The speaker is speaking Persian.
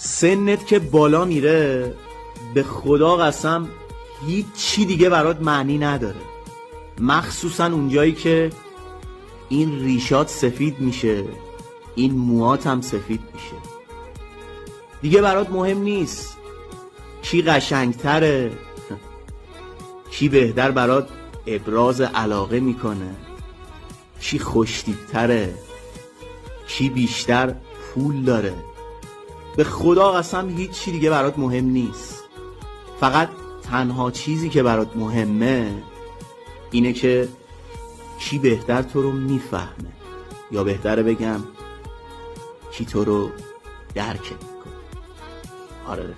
سنت که بالا میره به خدا قسم هیچ چی دیگه برات معنی نداره، مخصوصا اونجایی که این ریشات سفید میشه، این موهات هم سفید میشه. دیگه برات مهم نیست کی قشنگتره، کی بهتر برات ابراز علاقه میکنه، کی خوشتیبتره، کی بیشتر پول داره. به خدا قسم هیچ چی دیگه برات مهم نیست. فقط تنها چیزی که برات مهمه اینه که کی بهتر تو رو میفهمه، یا بهتره بگم کی تو رو درک میکنه. آره رفیق.